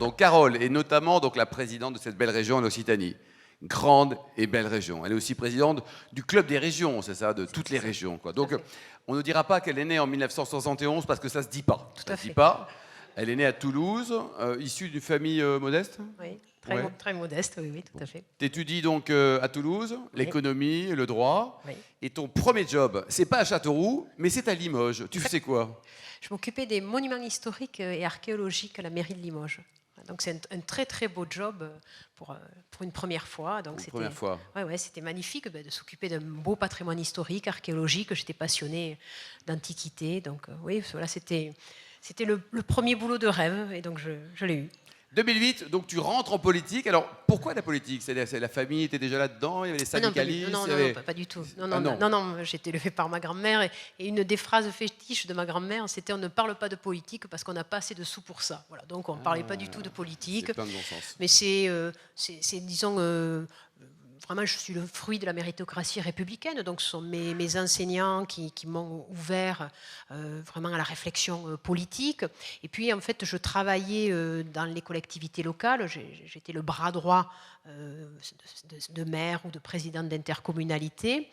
donc Carole est notamment donc, la présidente de cette belle région en Occitanie. Grande et belle région. Elle est aussi présidente du club des régions, c'est ça, de toutes les régions, quoi. Donc, on ne dira pas qu'elle est née en 1971 parce que ça ne se dit pas. Tout à fait. Se dit pas. Elle est née à Toulouse, issue d'une famille modeste. Oui, Ouais. très modeste, oui, tout à fait. Tu étudies donc à Toulouse, l'économie, le droit. Oui. Et ton premier job, c'est pas à Châteauroux, mais c'est à Limoges. Tu faisais quoi? Je m'occupais des monuments historiques et archéologiques à la mairie de Limoges. Donc c'est un très très beau job pour une première fois. Donc Pour une première fois. Ouais, c'était magnifique de s'occuper d'un beau patrimoine historique, archéologique. J'étais passionnée d'antiquité. Donc oui, voilà, c'était le premier boulot de rêve et donc je l'ai eu. 2008, donc tu rentres en politique. Alors, pourquoi la politique? C'est la famille était déjà là-dedans, il y avait les syndicalistes. Non, pas du tout. Non, j'ai été élevée par ma grand-mère et une des phrases fétiches de ma grand-mère, c'était on ne parle pas de politique parce qu'on n'a pas assez de sous pour ça. Voilà, donc on ne parlait pas du tout de politique. C'est plein de bon sens. Mais c'est disons, vraiment, je suis le fruit de la méritocratie républicaine. Donc, ce sont mes enseignants qui m'ont ouvert vraiment à la réflexion politique. Et puis, en fait, je travaillais dans les collectivités locales. J'étais le bras droit de maire ou de président d'intercommunalité.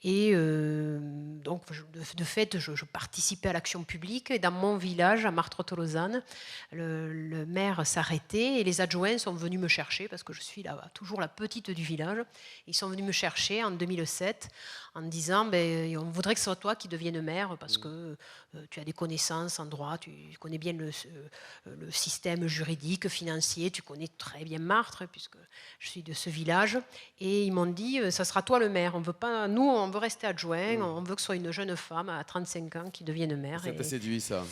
Et donc, de fait, je participais à l'action publique. Et dans mon village, à Martres-Tolosane, le maire s'arrêtait et les adjoints sont venus me chercher parce que je suis toujours la petite du village. Ils sont venus me chercher en 2007 en me disant on voudrait que ce soit toi qui devienne maire parce que tu as des connaissances en droit, tu connais bien le système juridique, financier, tu connais très bien Martres puisque je suis de ce village. Et ils m'ont dit ça sera toi le maire. Nous, on veut rester adjoint, on veut que ce soit une jeune femme à 35 ans qui devienne maire. Ça t'a séduit, ça?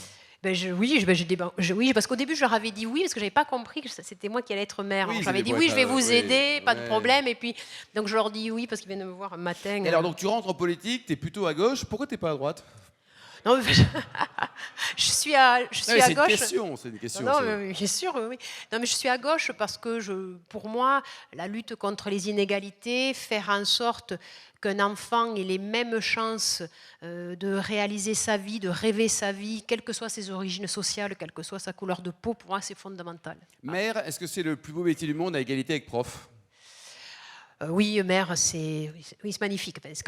Oui, parce qu'au début, je leur avais dit oui, parce que je n'avais pas compris que c'était moi qui allais être maire. Oui, j'avais dit oui, je vais vous aider, pas de problème. Et puis, donc je leur dis oui, parce qu'ils viennent me voir un matin. Et alors, donc tu rentres en politique, tu es plutôt à gauche, pourquoi tu n'es pas à droite? Non, je suis à gauche. C'est une question. Non, bien sûr, oui. Non, mais je suis à gauche parce que pour moi, la lutte contre les inégalités, faire en sorte qu'un enfant ait les mêmes chances de réaliser sa vie, de rêver sa vie, quelles que soient ses origines sociales, quelle que soit sa couleur de peau, pour moi, c'est fondamental. Maire, est-ce que c'est le plus beau métier du monde à égalité avec prof? Oui, maire, c'est magnifique. Parce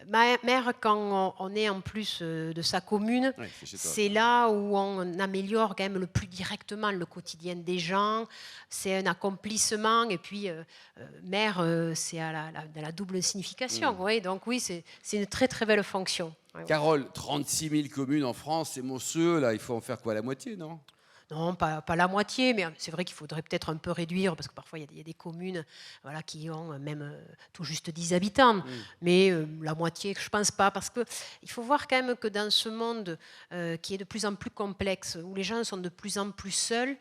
maire, quand on est en plus de sa commune, c'est là où on améliore quand même le plus directement le quotidien des gens. C'est un accomplissement. Et puis, maire, c'est à la double signification. Oui, donc oui, c'est une très très belle fonction. Carole, 36 000 communes en France, c'est monstrueux. Là, il faut en faire quoi, la moitié, non? Non, pas la moitié, mais c'est vrai qu'il faudrait peut-être un peu réduire, parce que parfois, il y a des communes qui ont même tout juste 10 habitants. Mais la moitié, je ne pense pas, parce qu'il faut voir quand même que dans ce monde qui est de plus en plus complexe, où les gens sont de plus en plus seuls,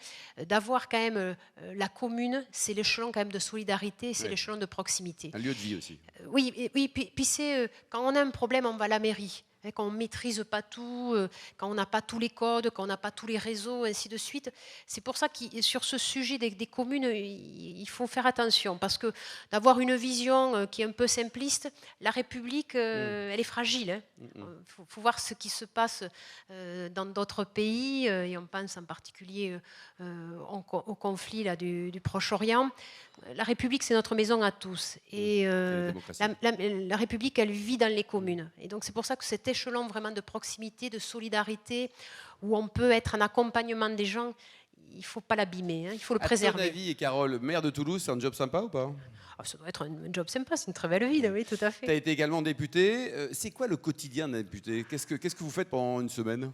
d'avoir quand même la commune, c'est l'échelon quand même de solidarité, c'est l'échelon de proximité. Un lieu de vie aussi. Oui, puis c'est quand on a un problème, on va à la mairie. Quand on ne maîtrise pas tout, quand on n'a pas tous les codes, quand on n'a pas tous les réseaux, ainsi de suite. C'est pour ça que sur ce sujet des communes, il faut faire attention. Parce que d'avoir une vision qui est un peu simpliste, la République, elle est fragile. Il faut voir ce qui se passe dans d'autres pays. Et on pense en particulier au conflit du Proche-Orient. La République, c'est notre maison à tous. Et la République, elle vit dans les communes. Et donc, c'est pour ça que cet échelon vraiment de proximité, de solidarité, où on peut être en accompagnement des gens, il ne faut pas l'abîmer, il faut le préserver. À ton avis, et Carole, maire de Toulouse, c'est un job sympa ou pas? Ça doit être un job sympa, c'est une très belle ville, oui, tout à fait. Tu as été également député. C'est quoi le quotidien d'un député? Qu'est-ce que vous faites pendant une semaine?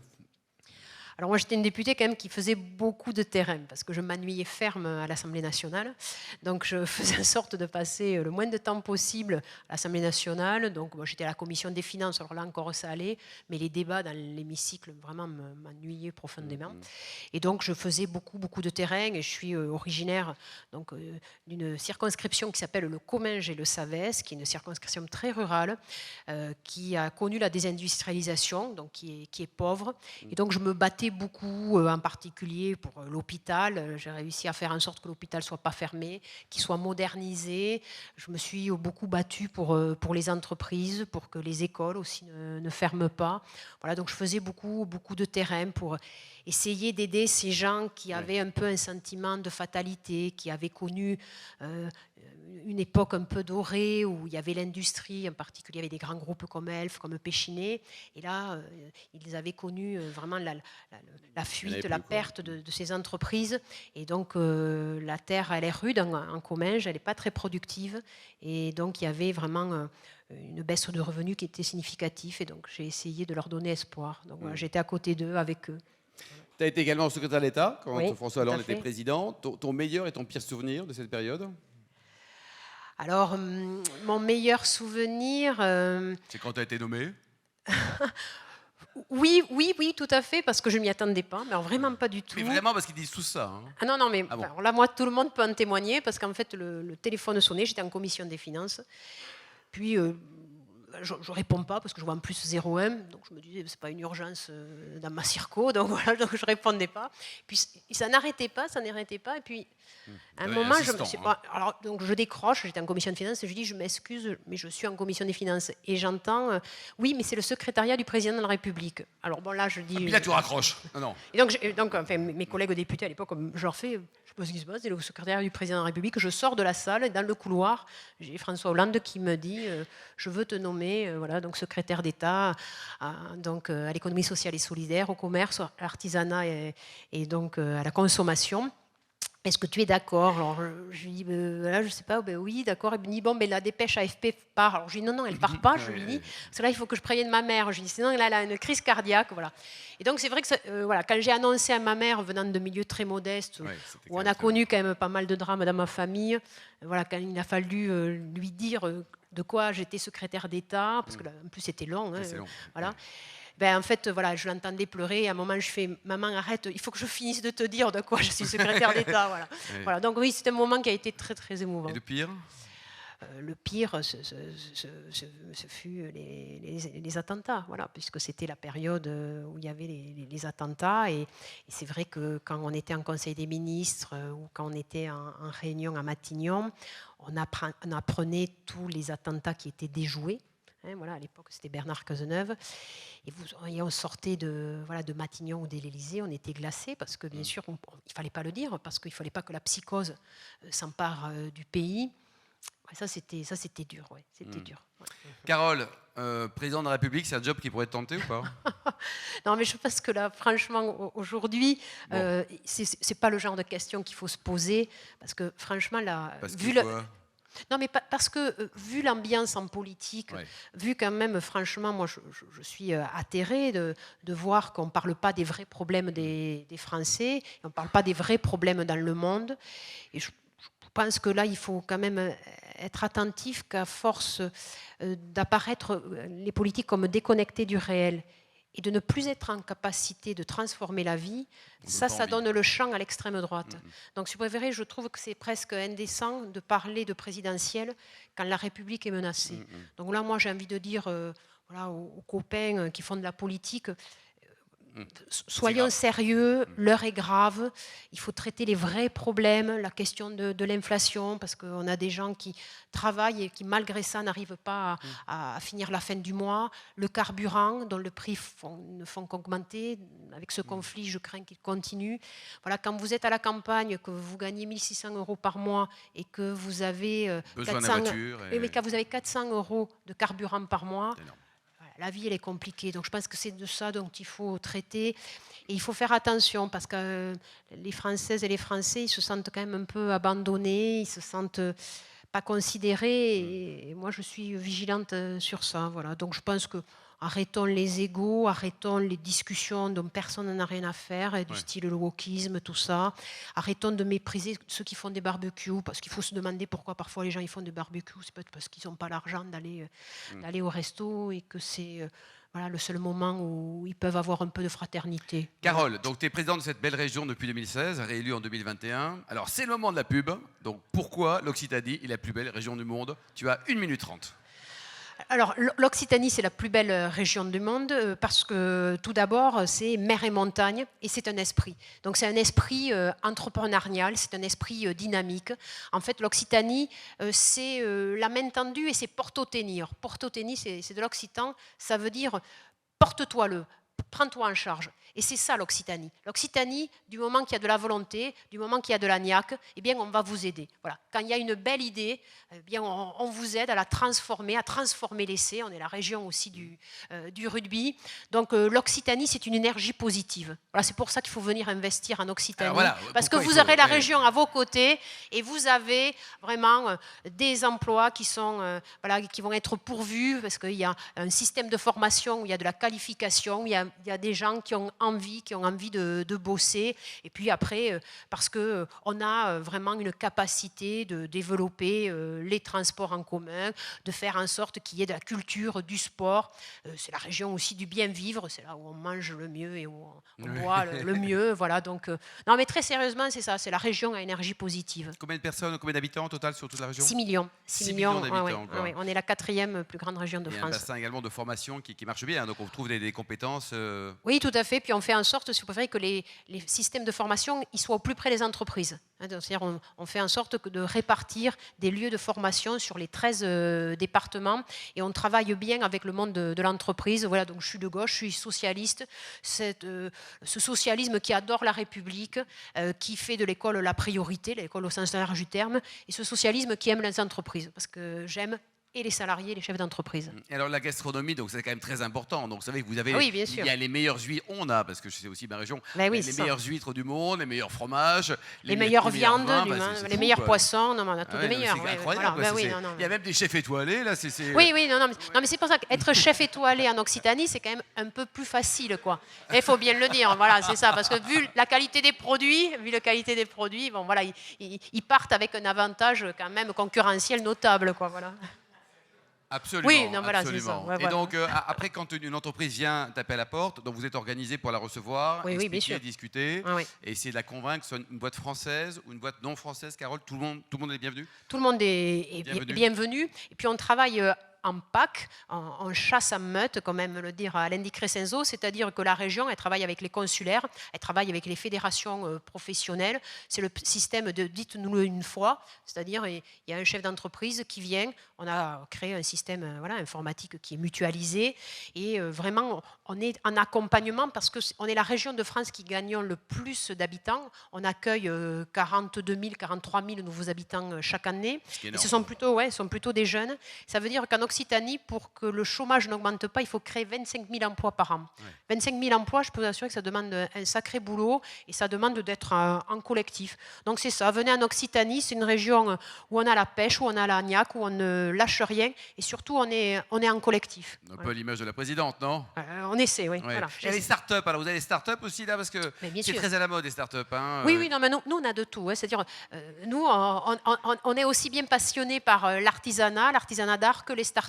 Alors moi, j'étais une députée quand même qui faisait beaucoup de terrain parce que je m'ennuyais ferme à l'Assemblée nationale. Donc je faisais en sorte de passer le moins de temps possible à l'Assemblée nationale. Donc moi, j'étais à la commission des finances, alors là encore ça allait, mais les débats dans l'hémicycle vraiment m'ennuyaient profondément. Et donc je faisais beaucoup de terrain et je suis originaire d'une circonscription qui s'appelle le Comminges et le Savès, qui est une circonscription très rurale, qui a connu la désindustrialisation, donc qui est pauvre. Et donc je me battais battais beaucoup, en particulier pour l'hôpital. J'ai réussi à faire en sorte que l'hôpital ne soit pas fermé, qu'il soit modernisé. Je me suis beaucoup battue pour les entreprises, pour que les écoles aussi ne ferment pas. Voilà, donc je faisais beaucoup de terrain pour essayer d'aider ces gens qui avaient un peu un sentiment de fatalité, qui avaient connu une époque un peu dorée où il y avait l'industrie, en particulier avec des grands groupes comme Elf, comme Péchinet. Et là, ils avaient connu vraiment la fuite, la perte de ces entreprises. Et donc, la terre, elle est rude en Comminges, elle n'est pas très productive. Et donc, il y avait vraiment une baisse de revenus qui était significative. Et donc, j'ai essayé de leur donner espoir. Donc, voilà, j'étais à côté d'eux, avec eux. Tu as été également secrétaire d'État quand Oui, François Hollande tout à fait. était président. Ton meilleur et ton pire souvenir de cette période? Alors, mon meilleur souvenir... C'est quand tu as été nommé? Oui, tout à fait, parce que je ne m'y attendais pas, mais alors vraiment pas du tout. Mais vraiment, parce qu'ils disent tout ça. Hein. Ah non, mais Ah bon. alors là, moi, tout le monde peut en témoigner, parce qu'en fait, le téléphone sonnait, j'étais en commission des finances, puis je ne réponds pas, parce que je vois en plus 01, donc je me disais, c'est pas une urgence dans ma circo, donc voilà, donc je ne répondais pas. Puis ça n'arrêtait pas, et puis à un moment, je me suis... Alors, donc je décroche, j'étais en commission de finances, et je dis, je m'excuse, mais je suis en commission des finances, et j'entends, oui, mais c'est le secrétariat du président de la République. Alors bon, là, je dis... Et puis là, tu raccroches. Non. Et donc enfin, mes collègues députés à l'époque, comme je leur fais, je sais pas ce qui se passe, c'est le secrétaire du président de la République, je sors de la salle, et dans le couloir, j'ai François Hollande qui me dit je veux te nommer voilà, donc secrétaire d'État à l'économie sociale et solidaire, au commerce, à l'artisanat et donc à la consommation. Est-ce que tu es d'accord? Alors, je lui dis, là, je ne sais pas, oui, d'accord. Il me dit, bon, mais la dépêche AFP part. Alors, je lui dis, non, elle ne part pas. Je lui dis, parce que là, il faut que je prévienne ma mère. Je lui dis, sinon, elle a une crise cardiaque. Voilà. Et donc, c'est vrai que voilà, quand j'ai annoncé à ma mère, venant de milieux très modestes, où on a connu quand même pas mal de drames dans ma famille, voilà, quand il a fallu lui dire de quoi j'étais secrétaire d'État, parce que là, en plus, c'était long. Hein, c'est long. Voilà. Ben, en fait, voilà, je l'entendais pleurer. Et à un moment, je fais « Maman, arrête, il faut que je finisse de te dire de quoi je suis secrétaire d'État. » Voilà. Voilà. Donc oui, c'est un moment qui a été très, très émouvant. Et le pire? Le pire, ce fut les attentats, voilà, puisque c'était la période où il y avait les attentats. Et c'est vrai que quand on était en Conseil des ministres ou quand on était en réunion à Matignon, on apprenait tous les attentats qui étaient déjoués. Hein, voilà, à l'époque, c'était Bernard Cazeneuve. Et on sortait de Matignon ou de l'Élysée, on était glacés parce que, bien sûr, il ne fallait pas le dire, parce qu'il ne fallait pas que la psychose s'empare du pays. Ouais, ça, c'était dur. Ouais, c'était dur. Ouais. Carole, président de la République, c'est un job qui pourrait te tenter ou pas? Non, mais je pense que là, franchement, aujourd'hui, c'est pas le genre de question qu'il faut se poser, parce que, franchement, là, non, mais parce que vu l'ambiance en politique, vu quand même, franchement, moi, je suis atterrée de voir qu'on ne parle pas des vrais problèmes des Français, on ne parle pas des vrais problèmes dans le monde. Et je pense que là, il faut quand même être attentif qu'à force d'apparaître les politiques comme déconnectés du réel et de ne plus être en capacité de transformer la vie, ça donne le champ à l'extrême droite. Donc, si vous préférez, je trouve que c'est presque indécent de parler de présidentielle quand la République est menacée. Donc là, moi, j'ai envie de dire voilà, aux copains qui font de la politique, soyons sérieux, l'heure est grave, il faut traiter les vrais problèmes, la question de l'inflation, parce qu'on a des gens qui travaillent et qui, malgré ça, n'arrivent pas à finir la fin du mois, le carburant, dont le prix ne font qu'augmenter, avec ce conflit, je crains qu'il continue. Voilà, quand vous êtes à la campagne, que vous gagnez 1 600 € par mois et que vous avez, 400 € de carburant par mois, la vie, elle est compliquée. Donc, je pense que c'est de ça dont il faut traiter. Et il faut faire attention parce que les Françaises et les Français, ils se sentent quand même un peu abandonnés, ils ne se sentent pas considérés. Et moi, je suis vigilante sur ça. Voilà. Donc, je pense que arrêtons les égos, arrêtons les discussions dont personne n'en a rien à faire, du style le wokisme, tout ça. Arrêtons de mépriser ceux qui font des barbecues, parce qu'il faut se demander pourquoi parfois les gens ils font des barbecues. C'est peut-être parce qu'ils n'ont pas l'argent d'aller au resto et que c'est voilà, le seul moment où ils peuvent avoir un peu de fraternité. Carole, donc tu es présidente de cette belle région depuis 2016, réélue en 2021. Alors c'est le moment de la pub. Donc pourquoi l'Occitanie est la plus belle région du monde? Tu as 1 minute 30. Alors, l'Occitanie, c'est la plus belle région du monde parce que tout d'abord, c'est mer et montagne et c'est un esprit. Donc, c'est un esprit entrepreneurial, c'est un esprit dynamique. En fait, l'Occitanie, c'est la main tendue et c'est porto tenir. Porto tenir, c'est de l'occitan, ça veut dire porte-toi le, prends-toi en charge. Et c'est ça l'Occitanie. L'Occitanie, du moment qu'il y a de la volonté, du moment qu'il y a de la niaque, eh bien, on va vous aider. Voilà. Quand il y a une belle idée, eh bien, on vous aide à la transformer, à transformer l'essai. On est la région aussi du rugby. Donc, l'Occitanie, c'est une énergie positive. Voilà, c'est pour ça qu'il faut venir investir en Occitanie. Voilà, parce que vous aurez la région à vos côtés et vous avez vraiment des emplois qui sont, voilà, qui vont être pourvus parce qu'il y a un système de formation où il y a de la qualification, il y a des gens qui ont envie de bosser. Et puis après, parce qu'on a vraiment une capacité de développer les transports en commun, de faire en sorte qu'il y ait de la culture, du sport. C'est la région aussi du bien vivre, c'est là où on mange le mieux et où on boit le mieux. Voilà, donc, non, mais très sérieusement, c'est ça, c'est la région à énergie positive. Combien de personnes, combien d'habitants au total sur toute la région? 6 millions. 6 millions d'habitants. Ouais, on est la 4e plus grande région de Et France. un bassin également de formation qui marche bien, donc on trouve des compétences. Oui, tout à fait. Puis on fait en sorte, si vous préférez, que les systèmes de formation ils soient au plus près des entreprises. C'est-à-dire on fait en sorte de répartir des lieux de formation sur les 13 départements et on travaille bien avec le monde de l'entreprise. Voilà, donc je suis de gauche, je suis socialiste. Ce socialisme qui adore la République, qui fait de l'école la priorité, l'école au sens large du terme, et ce socialisme qui aime les entreprises, parce que j'aime et les salariés, les chefs d'entreprise. Et alors la gastronomie, donc c'est quand même très important. Donc vous savez que vous avez, oui, bien sûr. Il y a les meilleures huîtres, parce que c'est aussi ma région, Ben oui, les meilleures huîtres du monde, les meilleurs fromages, les meilleures viandes, les meilleurs poissons, non, on a tout de meilleur. C'est incroyable. Voilà. Il y a même des chefs étoilés là. Oui, non, mais c'est pour ça qu'être chef étoilé en Occitanie, c'est quand même un peu plus facile, quoi. Il faut bien le dire, voilà, c'est ça, parce que vu la qualité des produits, bon, voilà, ils partent avec un avantage quand même concurrentiel notable, quoi, voilà. Absolument. Oui, non, voilà, absolument. c'est ça. Ouais, et voilà. donc, après, quand une entreprise vient taper à la porte, donc vous êtes organisé pour la recevoir, oui, bien expliquer, sûr. discuter, Oui. et essayer de la convaincre que ce soit une boîte française ou une boîte non française. Carole, tout le monde est bienvenu? Tout le monde est bienvenu. Et puis on travaille en PAC, en chasse à meute, comme aime le dire Alain Di Crescenzo, c'est-à-dire que la région, elle travaille avec les consulaires, elle travaille avec les fédérations professionnelles. C'est le système de dites-nous-le une fois, c'est-à-dire il y a un chef d'entreprise qui vient, on a créé un système informatique qui est mutualisé et vraiment on est en accompagnement parce qu'on est la région de France qui gagne le plus d'habitants. On accueille 42 000, 43 000 nouveaux habitants chaque année. Et ce sont plutôt des jeunes. Ça veut dire qu'en Occitanie, pour que le chômage n'augmente pas, il faut créer 25 000 emplois par an. Ouais. 25 000 emplois, je peux vous assurer que ça demande un sacré boulot et ça demande d'être en collectif. Donc c'est ça, venez en Occitanie, c'est une région où on a la pêche, où on a la niaque, où on ne lâche rien et surtout on est en collectif. Un peu l'image de la présidente, non? On essaie, oui. Ouais. Voilà, et les startups, alors vous avez les startups aussi là, parce que c'est très à la mode les startups. Hein, oui, non, mais nous on a de tout. Hein, c'est-à-dire, nous on est aussi bien passionnés par l'artisanat d'art que les startups,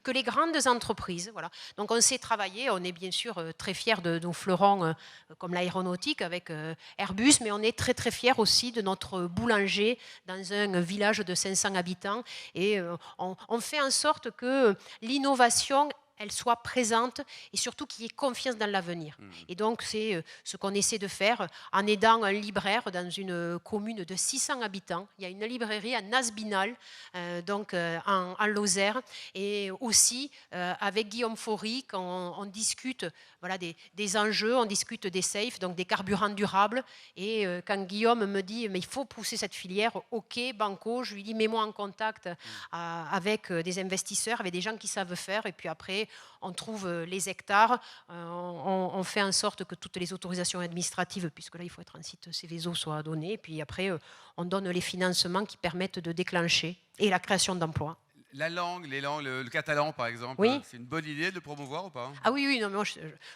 que les grandes entreprises. Voilà. Donc on sait travailler, on est bien sûr très fiers de nos fleurons comme l'aéronautique avec Airbus, mais on est très très fiers aussi de notre boulanger dans un village de 500 habitants et on fait en sorte que l'innovation elle soit présente et surtout qu'il y ait confiance dans l'avenir. Et donc, c'est ce qu'on essaie de faire en aidant un libraire dans une commune de 600 habitants. Il y a une librairie à Nasbinal, en Lozère. Et aussi, avec Guillaume Faury, quand on discute des enjeux, on discute des SAFE, donc des carburants durables. Et quand Guillaume me dit, mais il faut pousser cette filière, OK, banco, je lui dis, mets-moi en contact avec des investisseurs, avec des gens qui savent faire. Et puis après, on trouve les hectares, on fait en sorte que toutes les autorisations administratives, puisque là il faut être en site Céveso, soient données, et puis après on donne les financements qui permettent de déclencher et la création d'emplois. La langue, les langues, le catalan par exemple, oui. C'est une bonne idée de le promouvoir ou pas? Ah oui, non, mais moi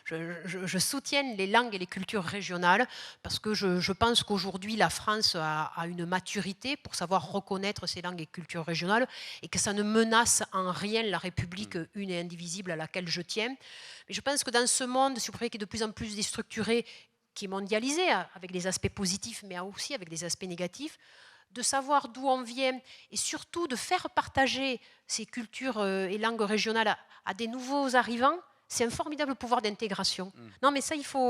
je soutiens les langues et les cultures régionales parce que je pense qu'aujourd'hui la France a une maturité pour savoir reconnaître ces langues et cultures régionales et que ça ne menace en rien la République une et indivisible à laquelle je tiens. Mais je pense que dans ce monde, si vous préférez, qui est de plus en plus déstructuré, qui est mondialisé avec des aspects positifs mais aussi avec des aspects négatifs, de savoir d'où on vient et surtout de faire partager ces cultures et langues régionales à des nouveaux arrivants, c'est un formidable pouvoir d'intégration. Non, mais ça, il faut...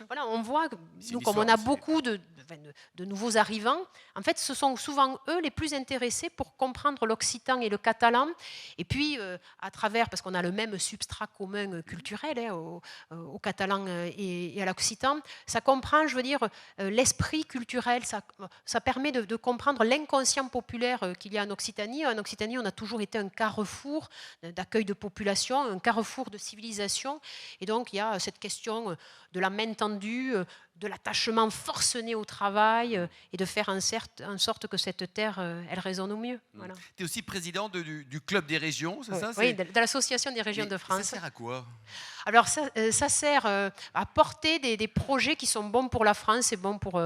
voilà, on voit, nous, comme on a beaucoup de nouveaux arrivants, en fait, ce sont souvent eux les plus intéressés pour comprendre l'occitan et le catalan. Et puis, à travers, parce qu'on a le même substrat commun culturel au catalan et à l'occitan, ça comprend, je veux dire, l'esprit culturel, ça permet de comprendre l'inconscient populaire qu'il y a en Occitanie. En Occitanie, on a toujours été un carrefour d'accueil de population, un carrefour de civilisation. Et donc, il y a cette question de la main tendue, de l'attachement forcené au travail et de faire en sorte que cette terre, elle résonne au mieux. Voilà. Tu es aussi présidente du Club des régions, c'est ça? Oui, de l'Association des régions de France. Ça sert à quoi? Alors, ça sert à porter des projets qui sont bons pour la France et bons pour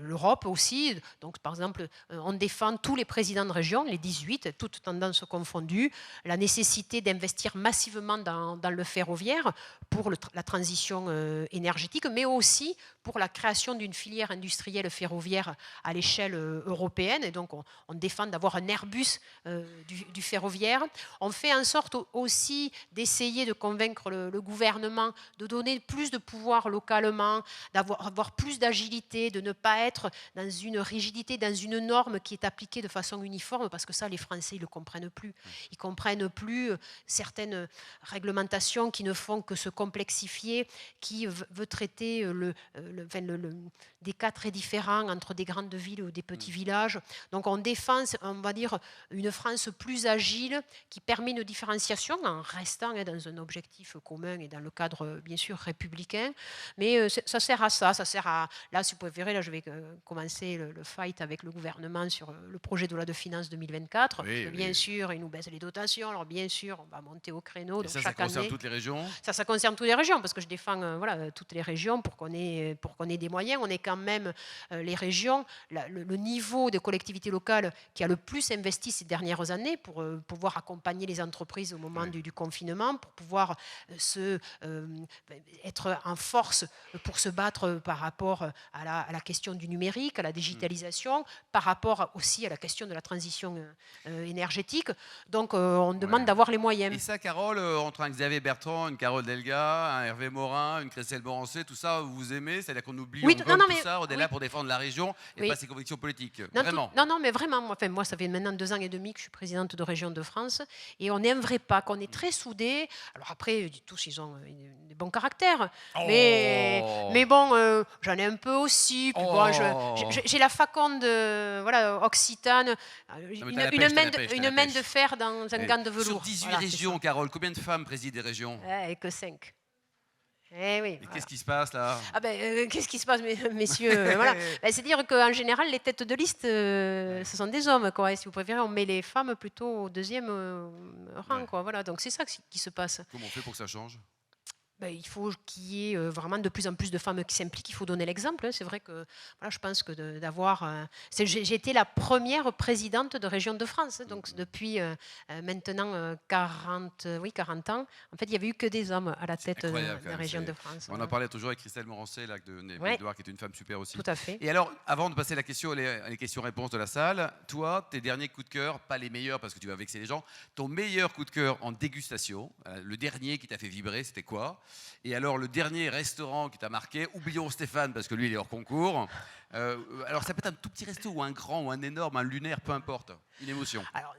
l'Europe aussi. Donc, par exemple, on défend tous les présidents de région, les 18, toutes tendances confondues, la nécessité d'investir massivement dans le ferroviaire pour la transition énergétique, mais aussi pour la création d'une filière industrielle ferroviaire à l'échelle européenne. Et donc, on défend d'avoir un Airbus du ferroviaire. On fait en sorte aussi d'essayer de convaincre le gouvernement de donner plus de pouvoir localement, d'avoir plus d'agilité, de ne pas être dans une rigidité, dans une norme qui est appliquée de façon uniforme, parce que ça, les Français, ils ne le comprennent plus. Ils ne comprennent plus certaines réglementations qui ne font que se complexifier, qui veut traiter des cas très différents entre des grandes villes ou des petits villages. Donc on défend, on va dire, une France plus agile qui permet une différenciation en restant dans un objectif commun et dans le cadre, bien sûr, républicain. Mais ça sert à ça sert à... Là, si vous préférez, là, je vais commencer le fight avec le gouvernement sur le projet de loi de finances 2024. Oui, bien sûr, ils nous baissent les dotations. Alors bien sûr, on va monter au créneau. Donc, ça concerne toutes les régions? Ça concerne toutes les régions, parce que je défends toutes les régions pour qu'on ait des moyens. On est quand même les régions, le niveau de collectivité locale qui a le plus investi ces dernières années pour pouvoir accompagner les entreprises au moment du confinement, pour pouvoir être en force pour se battre par rapport à la question du numérique, à la digitalisation, par rapport aussi à la question de la transition énergétique. Donc on demande d'avoir les moyens. Et ça, Carole, entre un Xavier Bertrand, une Carole Delga, un Hervé Morin, une Christelle Morancé, tout ça, vous aimez? C'est-à-dire qu'on oublie tout ça, on est là pour défendre la région et pas ses convictions politiques. Vraiment. Non, mais vraiment, moi, ça fait maintenant 2 ans et demi que je suis présidente de Région de France et on est un vrai pack, on est très soudés. Alors après, tous, ils ont des bons caractères. Mais bon, j'en ai un peu aussi. Puis bon, j'ai la faconde occitane, une main de fer dans un gant de velours. Sur 18 régions, Carole, combien de femmes président des régions? Que 5. Eh oui, et qu'est-ce qui se passe là? Qu'est-ce qui se passe, messieurs? Voilà. C'est-à-dire qu'en général, les têtes de liste, ce sont des hommes. Quoi. Et si vous préférez, on met les femmes plutôt au deuxième rang. Quoi. Voilà. Donc c'est ça qui se passe. Comment on fait pour que ça change? Il faut qu'il y ait vraiment de plus en plus de femmes qui s'impliquent. Il faut donner l'exemple. C'est vrai que je pense que d'avoir... j'ai été la première présidente de Région de France. Donc depuis maintenant 40 ans, en fait, il n'y avait eu que des hommes à la tête de la Région de France. On en parlait toujours avec Christelle Morancé, Edouard, qui est une femme super aussi. Tout à fait. Et alors, avant de passer les questions-réponses de la salle, toi, tes derniers coups de cœur, pas les meilleurs parce que tu vas vexer les gens, ton meilleur coup de cœur en dégustation, le dernier qui t'a fait vibrer, c'était quoi? Et alors, le dernier restaurant qui t'a marqué, oublions Stéphane parce que lui, il est hors concours. Alors, ça peut être un tout petit resto ou un grand ou un énorme, un lunaire, peu importe. Une émotion. Alors,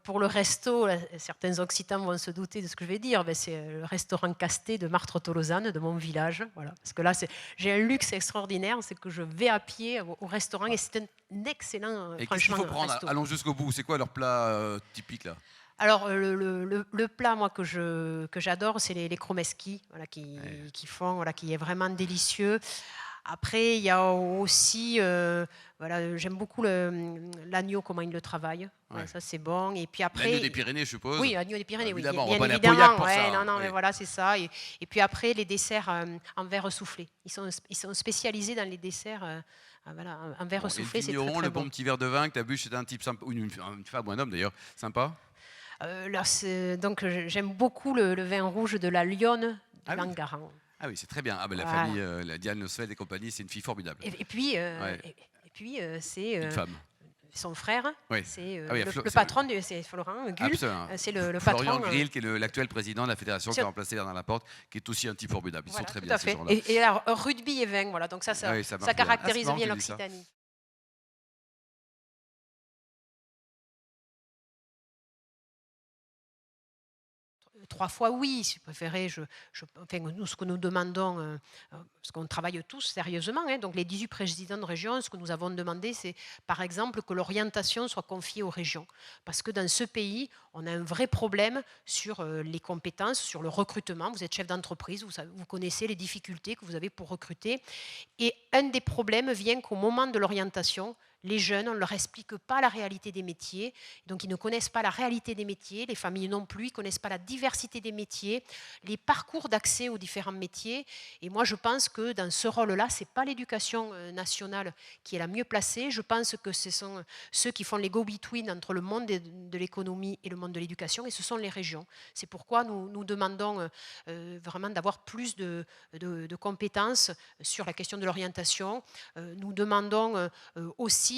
pour le resto, certains Occitans vont se douter de ce que je vais dire. C'est le restaurant Casté de Martres-Tolosane, de mon village. Voilà. Parce que là, j'ai un luxe extraordinaire, c'est que je vais à pied au restaurant et c'est un excellent, et qu'est-ce qu'il faut prendre? Resto. Allons jusqu'au bout. C'est quoi leur plat typique là? Alors, le plat, moi, que j'adore, c'est les chromeski, qui font, qui est vraiment délicieux. Après, il y a aussi, j'aime beaucoup l'agneau, comment ils le travaillent. Ça, c'est bon. Et puis après, l'agneau des Pyrénées, je suppose. Oui, l'agneau des Pyrénées, oui. Évidemment, on va pas aller à Pauillac pour ça. Non, mais voilà, c'est ça. Et puis après, les desserts en verre soufflé. Ils sont spécialisés dans les desserts. En verre soufflé, c'est très, très bon. Le bon petit verre de vin que tu as bu chez un type sympa, ou une femme ou un homme d'ailleurs, sympa. Donc j'aime beaucoup le vin rouge de la Lyonne de Langaran. Ah oui, c'est très bien. La famille, la Diane Nosfeld et compagnie, c'est une fille formidable. Et puis, c'est une femme. son frère, Oui. c'est Ah oui, le patron, c'est Florent Gull, Absolument. c'est le Florian patron. Grill, qui est l'actuel président de la fédération, qui a remplacé Bernard Laporte, qui est aussi un type formidable. Ils sont Voilà, très tout bien, à ces fait. gens-là. Et alors, rugby et vin, voilà, donc ça Ah oui, ça marche bien. caractérise Ah, c'est bien marrant que tu dis ça. l'Occitanie. 3 fois oui, si vous préférez. Enfin, nous, ce que nous demandons, parce qu'on travaille tous sérieusement, hein, donc les 18 présidents de région, ce que nous avons demandé, c'est par exemple que l'orientation soit confiée aux régions. Parce que dans ce pays, on a un vrai problème sur les compétences, sur le recrutement. Vous êtes chef d'entreprise, vous connaissez les difficultés que vous avez pour recruter. Et un des problèmes vient qu'au moment de l'orientation, les jeunes, on ne leur explique pas la réalité des métiers, donc ils ne connaissent pas la réalité des métiers, les familles non plus, ils ne connaissent pas la diversité des métiers, les parcours d'accès aux différents métiers. Et moi, je pense que dans ce rôle-là, ce n'est pas l'éducation nationale qui est la mieux placée. Je pense que ce sont ceux qui font les go-between entre le monde de l'économie et le monde de l'éducation, et ce sont les régions. C'est pourquoi nous demandons vraiment d'avoir plus de compétences sur la question de l'orientation. Nous demandons aussi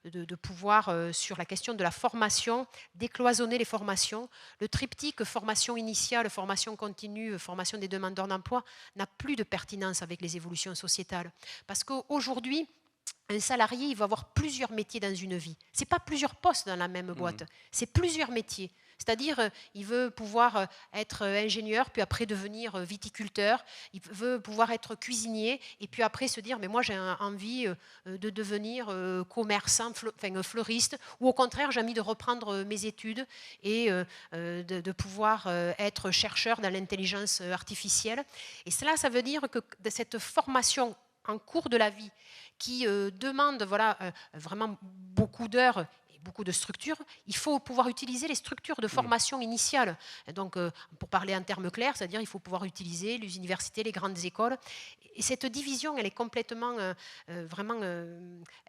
de pouvoir, sur la question de la formation, décloisonner les formations. Le triptyque formation initiale, formation continue, formation des demandeurs d'emploi n'a plus de pertinence avec les évolutions sociétales. Parce qu'aujourd'hui, un salarié, il va avoir plusieurs métiers dans une vie. Ce n'est pas plusieurs postes dans la même boîte, c'est plusieurs métiers. C'est-à-dire, il veut pouvoir être ingénieur, puis après devenir viticulteur, il veut pouvoir être cuisinier, et puis après se dire, mais moi j'ai envie de devenir commerçant, fleuriste, ou au contraire, j'ai envie de reprendre mes études et de pouvoir être chercheur dans l'intelligence artificielle. Et cela, ça veut dire que de cette formation en cours de la vie, qui demande vraiment beaucoup d'heures et beaucoup de structures, il faut pouvoir utiliser les structures de formation initiale. Et donc, pour parler en termes clairs, c'est-à-dire il faut pouvoir utiliser les universités, les grandes écoles. Et cette division, elle est complètement vraiment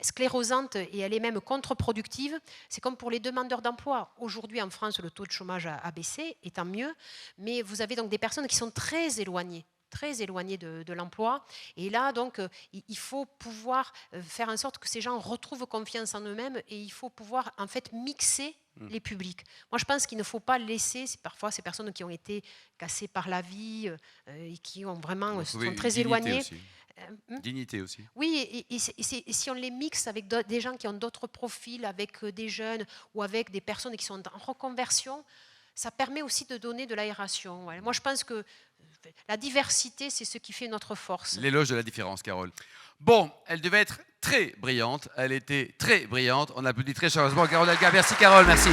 sclérosante, et elle est même contre-productive. C'est comme pour les demandeurs d'emploi. Aujourd'hui, en France, le taux de chômage a baissé, et tant mieux, mais vous avez donc des personnes qui sont très éloignées de l'emploi. Et là, donc, il faut pouvoir faire en sorte que ces gens retrouvent confiance en eux-mêmes, et il faut pouvoir, en fait, mixer les publics. Moi, je pense qu'il ne faut pas laisser parfois ces personnes qui ont été cassées par la vie et qui ont vraiment, sont très éloignées. Dignité aussi. Oui, et si on les mixe avec des gens qui ont d'autres profils, avec des jeunes ou avec des personnes qui sont en reconversion, ça permet aussi de donner de l'aération. Ouais. Moi, je pense que la diversité, c'est ce qui fait notre force. L'éloge de la différence, Carole. Bon, elle devait être très brillante. Elle était très brillante. On applaudit très chaleureusement Carole Delga. Merci, Carole. Merci.